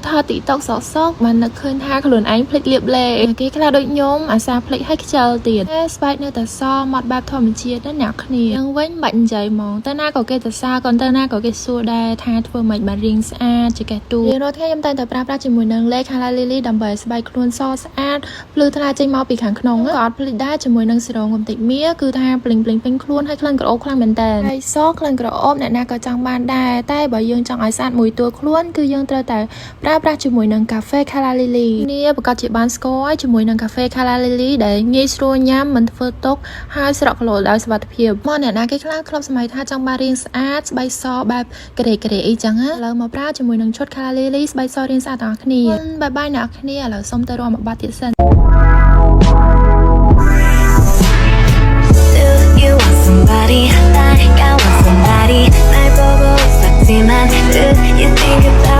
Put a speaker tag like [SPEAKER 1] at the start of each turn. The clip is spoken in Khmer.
[SPEAKER 1] ថាទីតុកសក់សក់មិននឹកឃើញថាខ្លួនឯងភ្លេចលៀបលេគេខ្លះដូចញោមអាសាភ្លេចឲ្យខ្ជិលទៀតតែស្បែកនៅតែសមកបែបធម្មជាតិណាអ្នកគ្នានឹងវិញបាច់និយាយហ្មងតើណាក៏គេទៅសារក៏តើណាក៏គេសួរដែរថាធ្វើម៉េចបានរៀងស្អាតជាកេះទូរៀងរាល់ថ្ងៃខ្ញុំតែងតែប្រើប្រាស់ជាមួយនឹងលេខ Kala Lily ដើម្បីស្បែកខ្លួនសស្អាតភ្លឺថ្លាចេញមកពីខាងក្នុងក៏អត់ភ្លេចដែរជាមួយនឹងសេរ៉ូងុំតិចមាគឺថាភ្លេងពេញខ្លួនហើយក្លិនក្រអូបខ្លាំងមែនតើហើយសក្លិនក្រអូបអ្នកណាក៏ចង់បានដែរតែបើយើងចង់ឲ្យស្អាតមួយតួខ្លួនគឺយើងត្រូវតែប្រើប្រាស់ជាមួយនឹងកាហ្វេ Kala Lily នេះប្រកាសជាបានស្គាល់ជាមួយនឹងកាហ្វេ Kala Lily ដែលងាយស្រួលញ៉ាំមិនធ្វើទុកហើយស្រក់គីឡូដោយសុវត្ថិភាពមកអ្នកណាគេខ្លះធ្លាប់សម័យថាចង់បានរាងស្អាតស្បែកសបែបក្រេអីចឹងឥឡូវមកប្រើជាមួយនឹងឈុត Kala Lily ស្បែកសរាងស្អាតទាំងអស់គ្នាបាយអ្នកគ្នាឥឡូវសុំទៅរកមកបាត់ទៀតសិន
[SPEAKER 2] Somebody like I want somebody 날 보고 있었지만 Do you think about